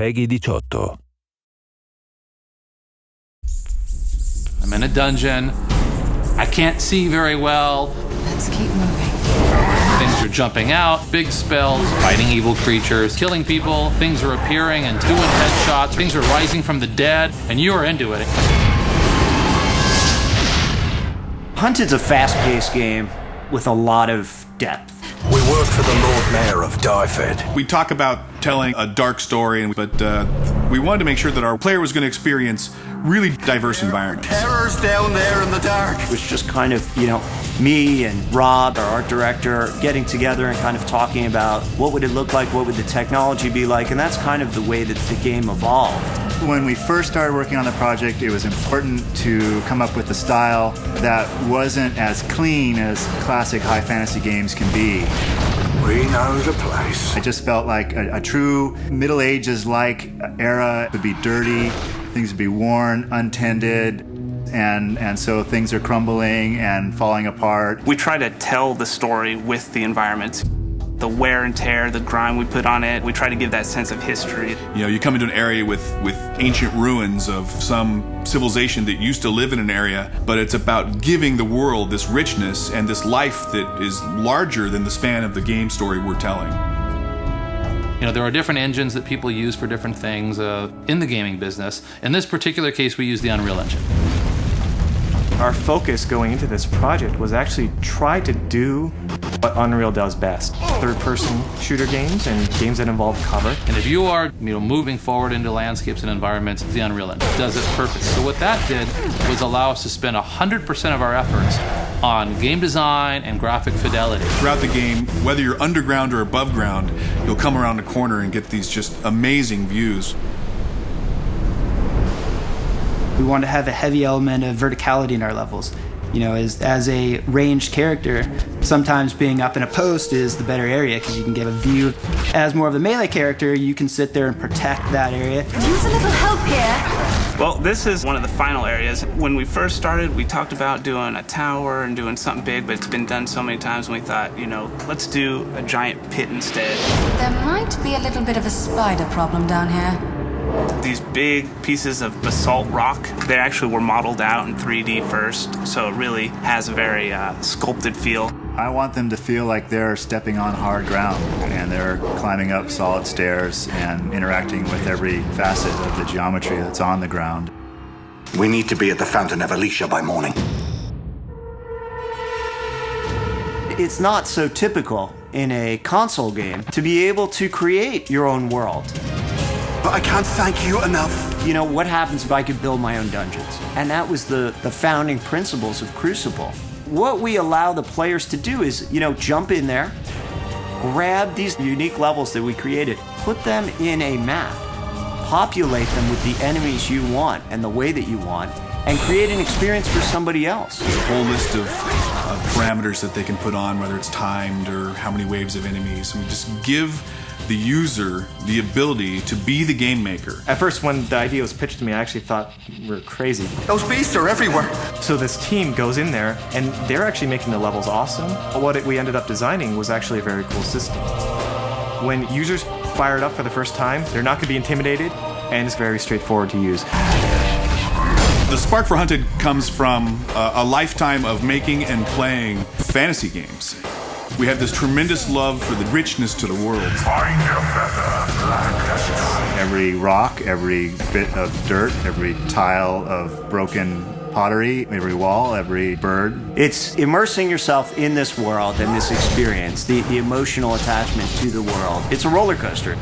PEGI 18. I'm in a dungeon. I can't see very well. Let's keep moving. Things are jumping out, big spells, fighting evil creatures, killing people. Things are appearing and doing headshots. Things are rising from the dead, and you are into it. Hunted's a fast-paced game with a lot of depth. We work for the Lord Mayor of Dyfed. We talk about telling a dark story, but we wanted to make sure that our player was going to experience really diverse environments. Terrors down there in the dark. It was just kind of, me and Rob, our art director, getting together and kind of talking about what would it look like, what would the technology be like, and that's kind of the way that the game evolved. When we first started working on the project, it was important to come up with a style that wasn't as clean as classic high fantasy games can be. We know the place. I just felt like a true Middle Ages-like era would be dirty, things would be worn, untended, and so things are crumbling and falling apart. We try to tell the story with the environment. The wear and tear, the grime we put on it, we try to give that sense of history. You come into an area with ancient ruins of some civilization that used to live in an area, but it's about giving the world this richness and this life that is larger than the span of the game story we're telling. There are different engines that people use for different things in the gaming business. In this particular case, we use the Unreal Engine. Our focus going into this project was actually try to do what Unreal does best. Third-person shooter games and games that involve cover. And if you are moving forward into landscapes and environments, the Unreal Engine does it perfect. So what that did was allow us to spend 100% of our efforts on game design and graphic fidelity. Throughout the game, whether you're underground or above ground, you'll come around a corner and get these just amazing views. We want to have a heavy element of verticality in our levels. As a ranged character, sometimes being up in a post is the better area because you can get a view. As more of a melee character, you can sit there and protect that area. Use a little help here. Well, this is one of the final areas. When we first started, we talked about doing a tower and doing something big, but it's been done so many times, and we thought, let's do a giant pit instead. There might be a little bit of a spider problem down here. These big pieces of basalt rock, they actually were modeled out in 3D first, so it really has a very sculpted feel. I want them to feel like they're stepping on hard ground and they're climbing up solid stairs and interacting with every facet of the geometry that's on the ground. We need to be at the Fountain of Alicia by morning. It's not so typical in a console game to be able to create your own world. But I can't thank you enough. What happens if I could build my own dungeons? And that was the founding principles of Crucible. What we allow the players to do is, jump in there, grab these unique levels that we created, put them in a map, populate them with the enemies you want and the way that you want, and create an experience for somebody else. There's a whole list of parameters that they can put on, whether it's timed or how many waves of enemies. We just give the user the ability to be the game maker. At first, when the idea was pitched to me, I actually thought we're crazy. Those beasts are everywhere. So this team goes in there, and they're actually making the levels awesome. What we ended up designing was actually a very cool system. When users fire it up for the first time, they're not going to be intimidated, and it's very straightforward to use. The spark for Hunted comes from a lifetime of making and playing fantasy games. We have this tremendous love for the richness to the world. Every rock, every bit of dirt, every tile of broken pottery, every wall, every bird. It's immersing yourself in this world and this experience, the emotional attachment to the world. It's a roller coaster.